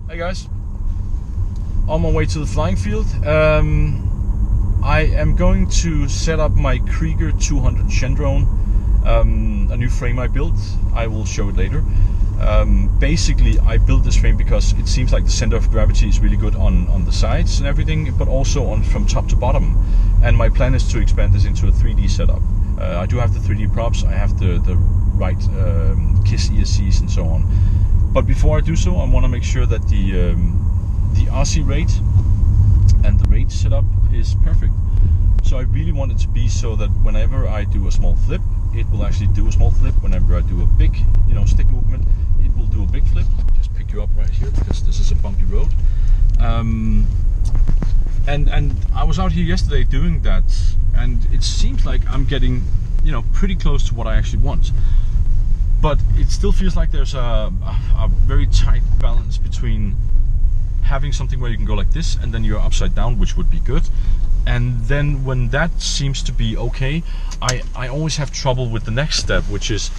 Hey guys, on my way to the flying field. I am going to set up my Krieger 200 Shendrone, a new frame I built. I will show it later. Basically, I built this frame because it seems like the center of gravity is really good on the sides and everything, but also from top to bottom. And my plan is to expand this into a 3D setup. I do have the 3D props, I have the right KISS ESCs and so on. But before I do so, I want to make sure that the RC rate and the rate setup is perfect. So I really want it to be so that whenever I do a small flip, it will actually do a small flip. Whenever I do a big, stick movement, it will do a big flip. Just pick you up right here because this is a bumpy road. And I was out here yesterday doing that, and it seems like I'm getting, pretty close to what I actually want. But it still feels like there's a very tight balance between having something where you can go like this and then you're upside down, which would be good. And then when that seems to be okay, I always have trouble with the next step, which is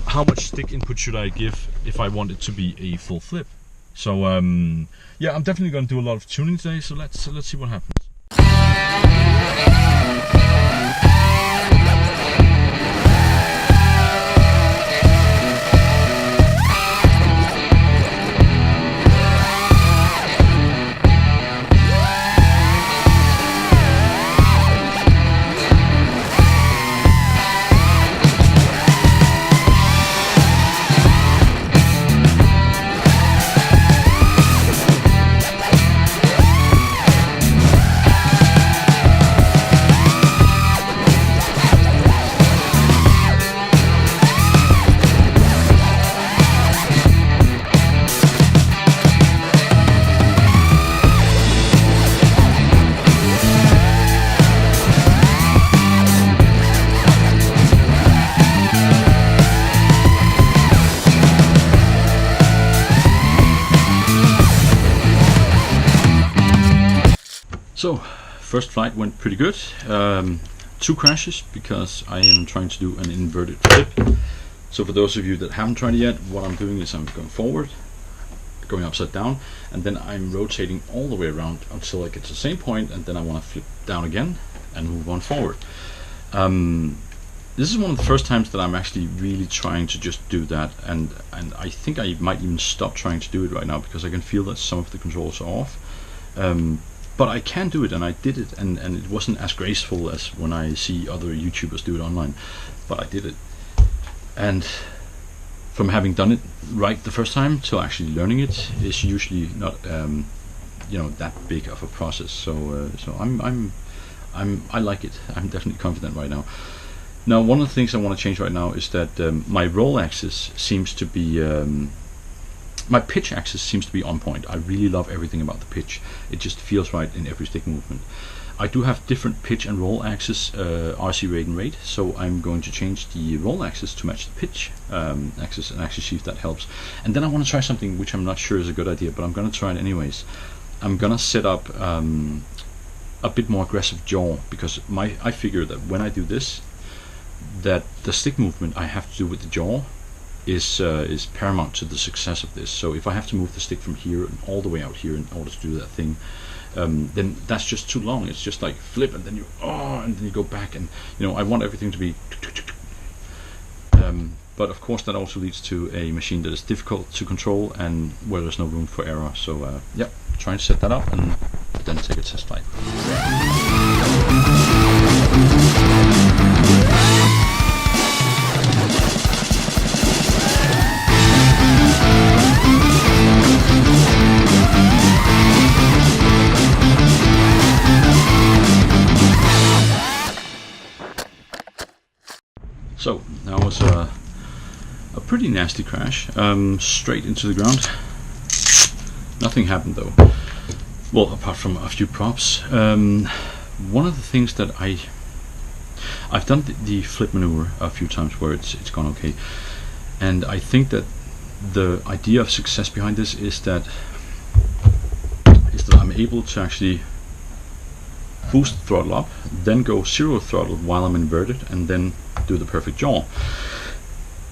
how much stick input should I give if I want it to be a full flip. So yeah, I'm definitely going to do a lot of tuning today, so let's see what happens. So, first flight went pretty good. 2 crashes because I am trying to do an inverted flip. So for those of you that haven't tried it yet, what I'm doing is I'm going forward, going upside down, and then I'm rotating all the way around until I get to the same point, and then I want to flip down again and move on forward. This is one of the first times that I'm actually really trying to just do that, and I think I might even stop trying to do it right now because I can feel that some of the controls are off. But I can do it, and I did it, and it wasn't as graceful as when I see other YouTubers do it online, but I did it. And from having done it right the first time to actually learning it is usually not that big of a process. So I like it. I'm definitely confident right now. Now, one of the things I want to change right now is that my roll axis seems to be my pitch axis seems to be on point. I really love everything about the pitch. It just feels right in every stick movement. I do have different pitch and roll axis, RC rate and rate, so I'm going to change the roll axis to match the pitch axis and actually see if that helps. And then I want to try something which I'm not sure is a good idea, but I'm going to try it anyways. I'm going to set up a bit more aggressive jaw, because I figure that when I do this, that the stick movement I have to do with the jaw is paramount to the success of this. So if I have to move the stick from here and all the way out here in order to do that thing, then that's just too long. It's just like flip and then and then you go back, and I want everything to be but of course that also leads to a machine that is difficult to control and where there's no room for error. So yeah, trying to set that up and then take a test flight. So that was a pretty nasty crash, straight into the ground. Nothing happened though, well, apart from a few props. One of the things that I've done the flip maneuver a few times where it's gone okay, and I think that the idea of success behind this is that I'm able to actually boost the throttle up, then go 0 throttle while I'm inverted, and then do the perfect jaw.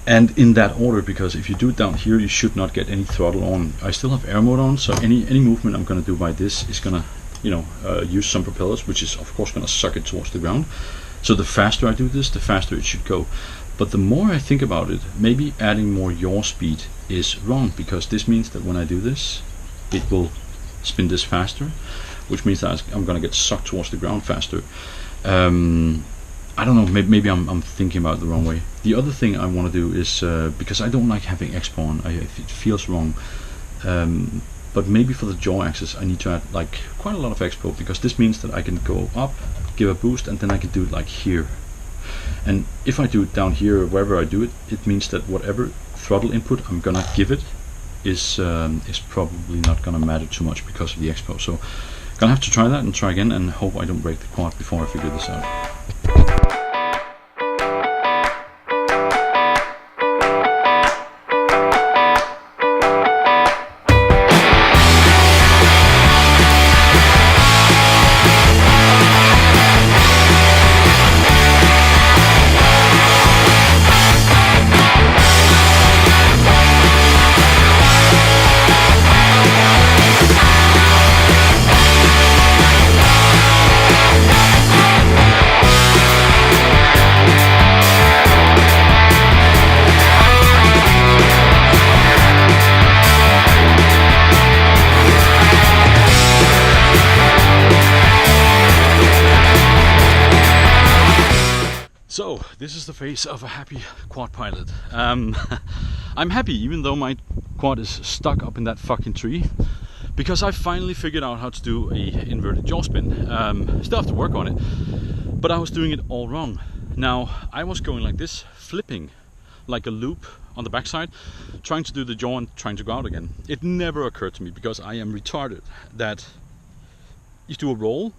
and in that order, because if you do it down here, you should not get any throttle on. I still have air mode on, so any movement I'm going to do by this is going to use some propellers, which is of course going to suck it towards the ground. So the faster I do this, the faster it should go. But the more I think about it, maybe adding more yaw speed is wrong, because this means that when I do this, it will spin this faster, which means that I'm going to get sucked towards the ground faster. I don't know, maybe I'm thinking about it the wrong way. The other thing I want to do is, because I don't like having expo on, it feels wrong, but maybe for the jaw axis I need to add like quite a lot of expo, because this means that I can go up, give a boost, and then I can do it like here. And if I do it down here or wherever I do it, it means that whatever throttle input I'm gonna give it is probably not gonna matter too much because of the expo. So gonna have to try that and try again, and hope I don't break the quad before I figure this out. So this is the face of a happy quad pilot. I'm happy even though my quad is stuck up in that fucking tree, because I finally figured out how to do a inverted jaw spin. Still have to work on it, but I was doing it all wrong. Now I was going like this, flipping like a loop on the backside, trying to do the jaw and trying to go out again. It never occurred to me, because I am retarded, that you do a roll,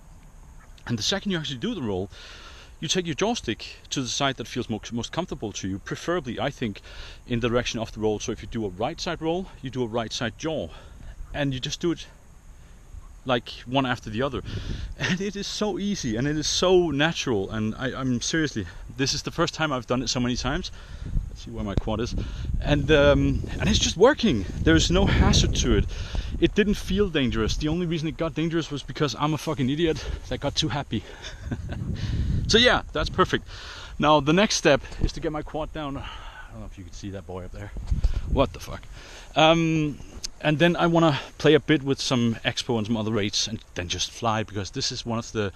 and the second you actually do the roll, you take your joystick to the side that feels most comfortable to you, preferably, I think, in the direction of the roll. So if you do a right side roll, you do a right side jaw, and you just do it like one after the other. And it is so easy, and it is so natural, and I'm seriously, this is the first time I've done it so many times. Let's see where my quad is. And it's just working. There's no hazard to it. It didn't feel dangerous. The only reason it got dangerous was because I'm a fucking idiot that got too happy. So yeah, that's perfect. Now the next step is to get my quad down. I don't know if you can see that boy up there. What the fuck? And then I want to play a bit with some expo and some other rates, and then just fly, because this is one of the,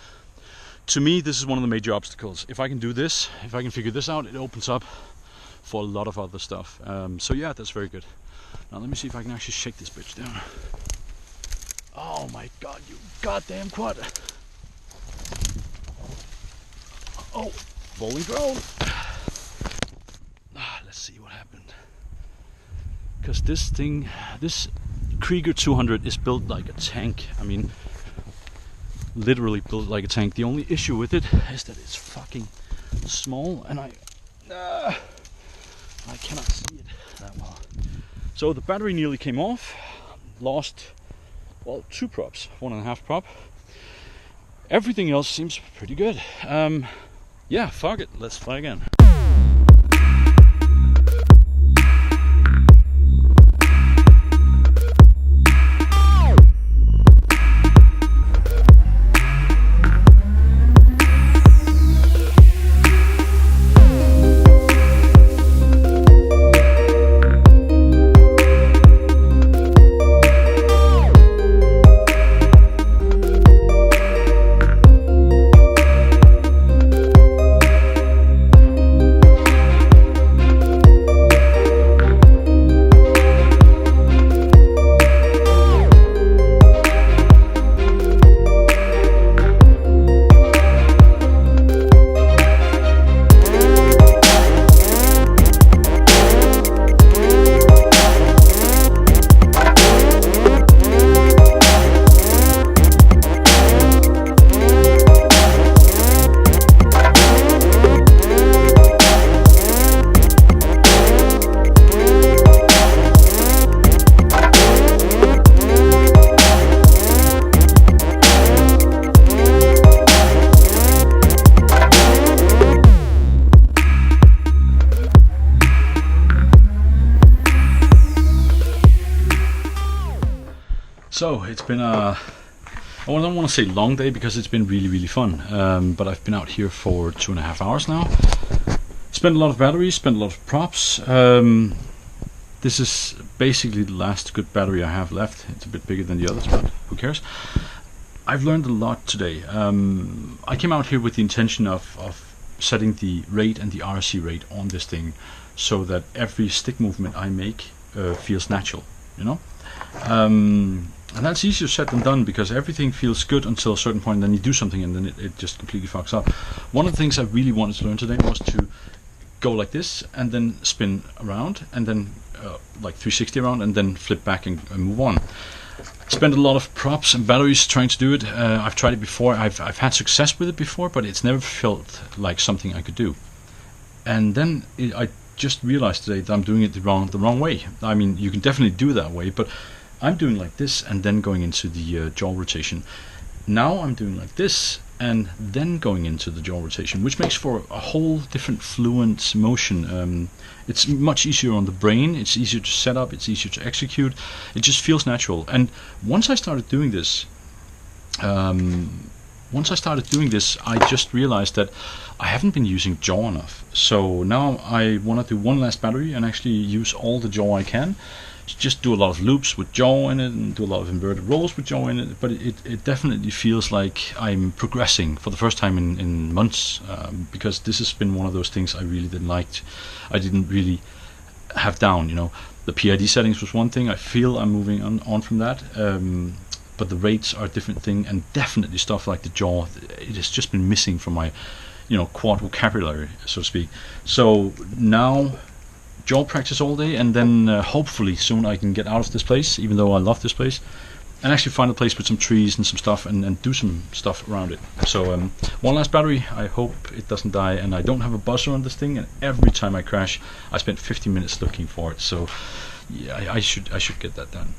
to me, this is one of the major obstacles. If I can do this, if I can figure this out, it opens up for a lot of other stuff. So yeah, that's very good. Now let me see if I can actually shake this bitch down. Oh my god, you goddamn quad! Oh, bowling drone! Let's see what happened. Because this thing, this Krieger 200 is built like a tank. I mean, literally built like a tank. The only issue with it is that it's fucking small, and I cannot see it that well. So the battery nearly came off. Lost, well, 2 props, 1.5 prop. Everything else seems pretty good. Yeah, fuck it, let's fly again. So it's been I don't want to say long day because it's been really fun, but I've been out here for 2.5 hours now. Spent a lot of batteries, spent a lot of props. This is basically the last good battery I have left. It's a bit bigger than the others, but who cares? I've learned a lot today. I came out here with the intention of setting the rate and the RC rate on this thing so that every stick movement I make feels natural, you know? And that's easier said than done, because everything feels good until a certain point, then you do something and then it just completely fucks up. One of the things I really wanted to learn today was to go like this and then spin around and then like 360 around and then flip back and move on. Spent a lot of props and batteries trying to do it. I've tried it before, I've had success with it before, but it's never felt like something I could do. And then I just realized today that I'm doing it the wrong way. I mean, you can definitely do it that way, but I'm doing like this and then going into the jaw rotation. Now I'm doing like this and then going into the jaw rotation, which makes for a whole different fluent motion. It's much easier on the brain, it's easier to set up, it's easier to execute, it just feels natural. And once I started doing this, I just realized that I haven't been using jaw enough. So now I want to do one last battery and actually use all the jaw I can. Just do a lot of loops with jaw in it and do a lot of inverted rolls with jaw in it, but it definitely feels like I'm progressing for the first time in months, because this has been one of those things I really didn't really have down, you know. The PID settings was one thing, I feel I'm moving on from that, but the rates are a different thing, and definitely stuff like the jaw, it has just been missing from my, you know, quad vocabulary, so to speak. So now jaw practice all day, and then hopefully soon I can get out of this place, even though I love this place, and actually find a place with some trees and some stuff and do some stuff around it. So one last battery, I hope it doesn't die, and I don't have a buzzer on this thing, and every time I crash I spent 50 minutes looking for it, so yeah, I should get that done.